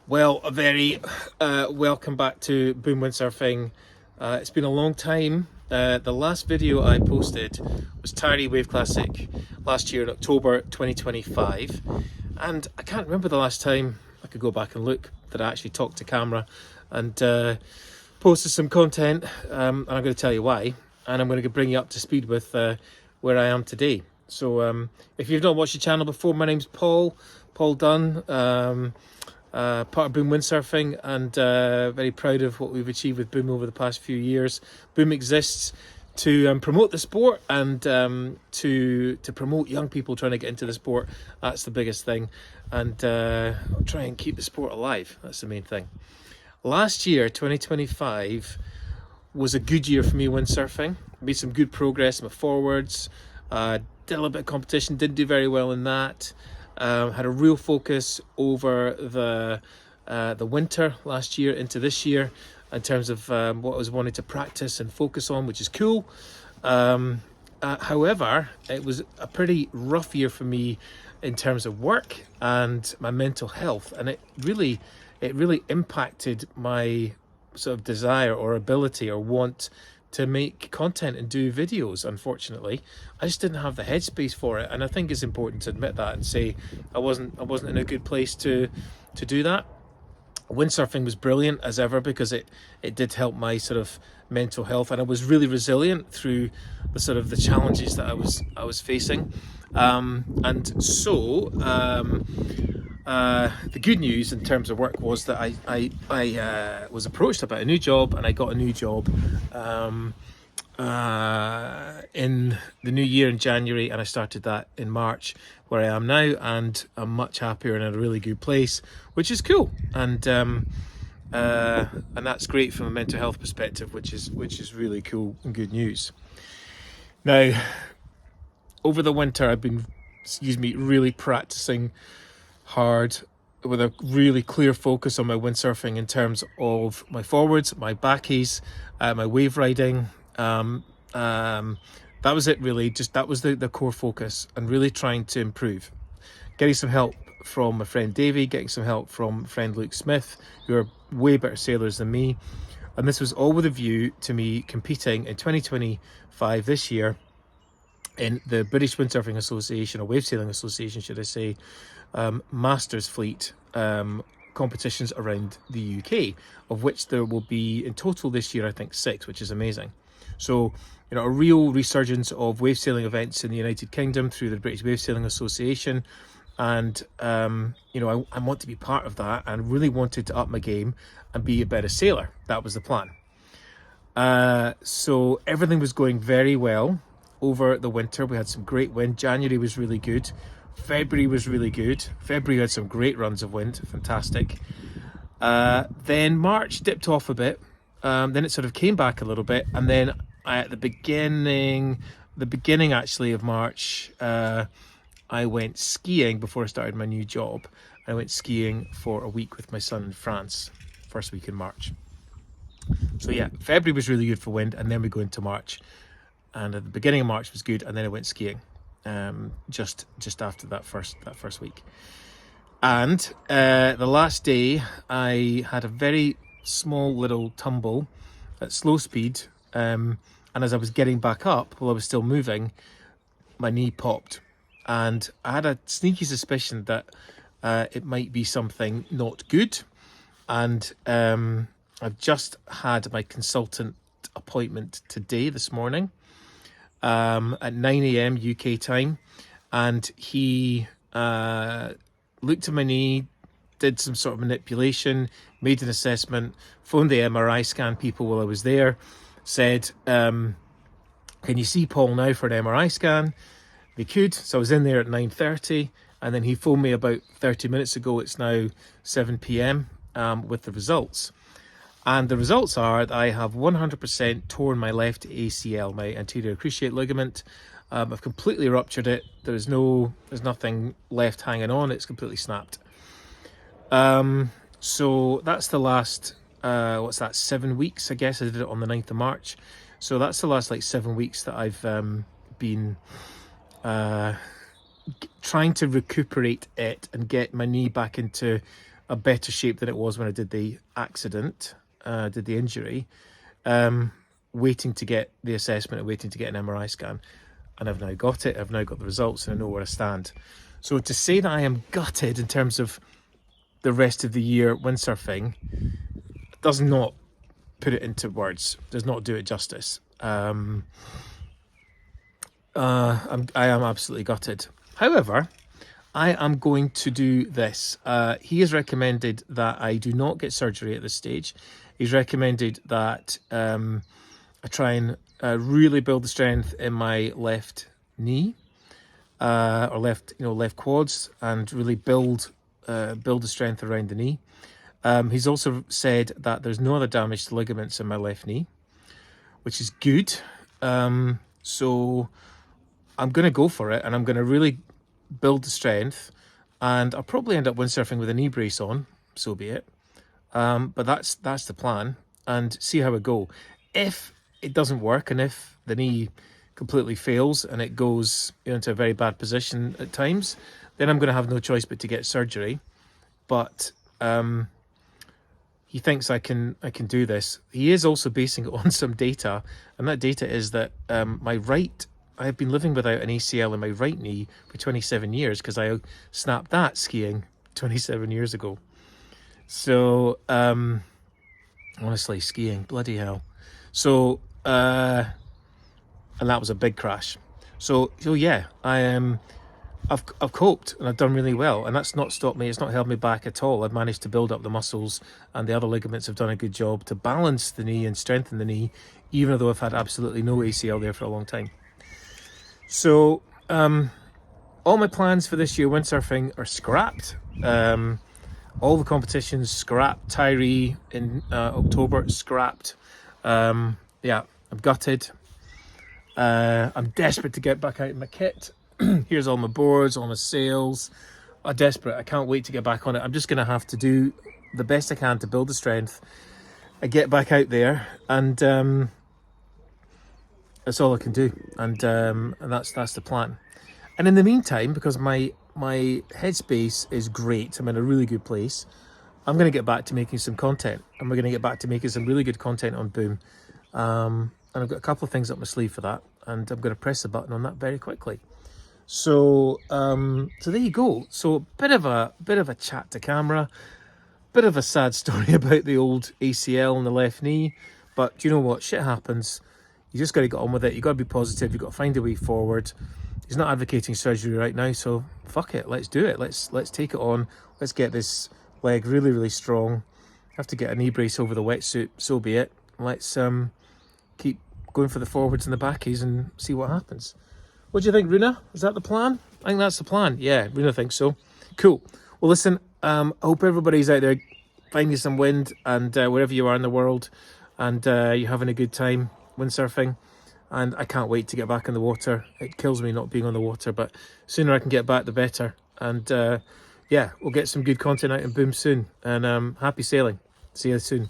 Well, a very welcome back to Boom Windsurfing. It's been a long time. The last video I posted was Tarry Wave Classic last year in October 2025, and I can't remember the last time. I could go back and look that I actually talked to camera and posted some content, and I'm going to tell you why, and I'm going to bring you up to speed with where I am today. So if you've not watched the channel before, my name's Paul Dunn. Part of Boom Windsurfing, and very proud of what we've achieved with Boom over the past few years. Boom exists to promote the sport and to promote young people trying to get into the sport. That's the biggest thing, and try and keep the sport alive. That's the main thing. Last year, 2025, was a good year for me windsurfing. Made some good progress in my forwards. Did a little bit of competition, didn't do very well in that. Had a real focus over the winter last year into this year in terms of what I was wanting to practice and focus on, which is cool. However, it was a pretty rough year for me in terms of work and my mental health, and it really impacted my sort of desire or ability or want to make content and do videos. Unfortunately, I just didn't have the headspace for it, and I think it's important to admit that and say I wasn't in a good place to do that. Windsurfing was brilliant as ever because it did help my sort of mental health, and I was really resilient through the sort of the challenges that I was facing. And so the good news in terms of work was that I was approached about a new job, and I got a new job in the new year in January, and I started that in March, where I am now, and I'm much happier and in a really good place, which is cool. And that's great from a mental health perspective, which is really cool and good news. Now, over the winter, I've been, really practicing hard with a really clear focus on my windsurfing in terms of my forwards, my backies, my wave riding. That was it really. Just that was the core focus, and really trying to improve. Getting some help from my friend Davey, getting some help from friend Luke Smith, who are way better sailors than me. And this was all with a view to me competing in 2025 this year in the British Windsurfing Association, or Wave Sailing Association, should I say, Masters Fleet competitions around the UK, of which there will be in total this year, I think 6, which is amazing. So, a real resurgence of wave sailing events in the United Kingdom through the British Wave Sailing Association. And, I want to be part of that, and really wanted to up my game and be a better sailor. That was the plan. So everything was going very well over the winter. We had some great wind. January was really good. February was really good. February had some great runs of wind, fantastic. Then March dipped off a bit. Then it sort of came back a little bit, and then at the beginning actually of March, I went skiing before I started my new job. I went skiing for a week with my son in France, first week in March. So yeah, February was really good for wind, and then we go into March, and at the beginning of March was good, and then I went skiing. Just after that first week, and the last day I had a very small little tumble at slow speed, and as I was getting back up while I was still moving, my knee popped, and I had a sneaky suspicion that it might be something not good. And I've just had my consultant appointment today, this morning, at 9 a.m. UK time, and he looked at my knee, did some sort of manipulation, made an assessment, phoned the MRI scan people while I was there, said, can you see Paul now for an MRI scan? They could, so I was in there at 9:30, and then he phoned me about 30 minutes ago. It's now 7 p.m. With the results. And the results are that I have 100% torn my left ACL, my anterior cruciate ligament. I've completely ruptured it. There's nothing left hanging on. It's completely snapped. So that's the last, 7 weeks, I guess. I did it on the 9th of March. So that's the last 7 weeks that I've been trying to recuperate it and get my knee back into a better shape than it was when I did the accident, did the injury. Waiting to get the assessment and waiting to get an MRI scan. And I've now got it. I've now got the results and I know where I stand. So to say that I am gutted in terms of the rest of the year windsurfing does not put it into words, does not do it justice. I am absolutely gutted. However, I am going to do this. He has recommended that I do not get surgery at this stage. He's recommended that I try and really build the strength in my left knee, or left quads, and really build the strength around the knee. He's also said that there's no other damage to ligaments in my left knee, which is good. So I'm going to go for it, and I'm going to really build the strength, and I'll probably end up windsurfing with a knee brace on, so be it. But that's the plan, and see how it go. If it doesn't work, and if the knee completely fails and it goes into a very bad position at times, then I'm going to have no choice but to get surgery. But he thinks I can do this. He is also basing it on some data, and that data is that I have been living without an ACL in my right knee for 27 years because I snapped that skiing 27 years ago. So, honestly, skiing, bloody hell. So, and that was a big crash. So yeah, I've coped and I've done really well, and that's not stopped me. It's not held me back at all. I've managed to build up the muscles, and the other ligaments have done a good job to balance the knee and strengthen the knee, even though I've had absolutely no ACL there for a long time. So, all my plans for this year windsurfing are scrapped. All the competitions scrapped. Tyree in October scrapped. Yeah, I'm gutted. I'm desperate to get back out in my kit. Here's all my boards, all my sails. I'm desperate. I can't wait to get back on it. I'm just going to have to do the best I can to build the strength. I get back out there, and that's all I can do. And that's the plan. And in the meantime, because my headspace is great, I'm in a really good place, I'm going to get back to making some content. And we're going to get back to making some really good content on Boom. And I've got a couple of things up my sleeve for that, and I'm going to press the button on that very quickly. So so there you go. So bit of a chat to camera, bit of a sad story about the old ACL in the left knee, but do you know what? Shit happens. You just got to get on with it. You got to be positive. You got to find a way forward. He's not advocating surgery right now, so fuck it. Let's do it. Let's take it on. Let's get this leg really, really strong. Have to get a knee brace over the wetsuit. So be it. Let's keep going for the forwards and the backies and see what happens. What do you think, Runa? Is that the plan? I think that's the plan. Yeah, Runa thinks so. Cool. Well, listen, I hope everybody's out there finding some wind, and wherever you are in the world, and you're having a good time windsurfing. And I can't wait to get back in the water. It kills me not being on the water, but sooner I can get back, the better. And yeah, we'll get some good content out in Boom soon. And happy sailing. See you soon.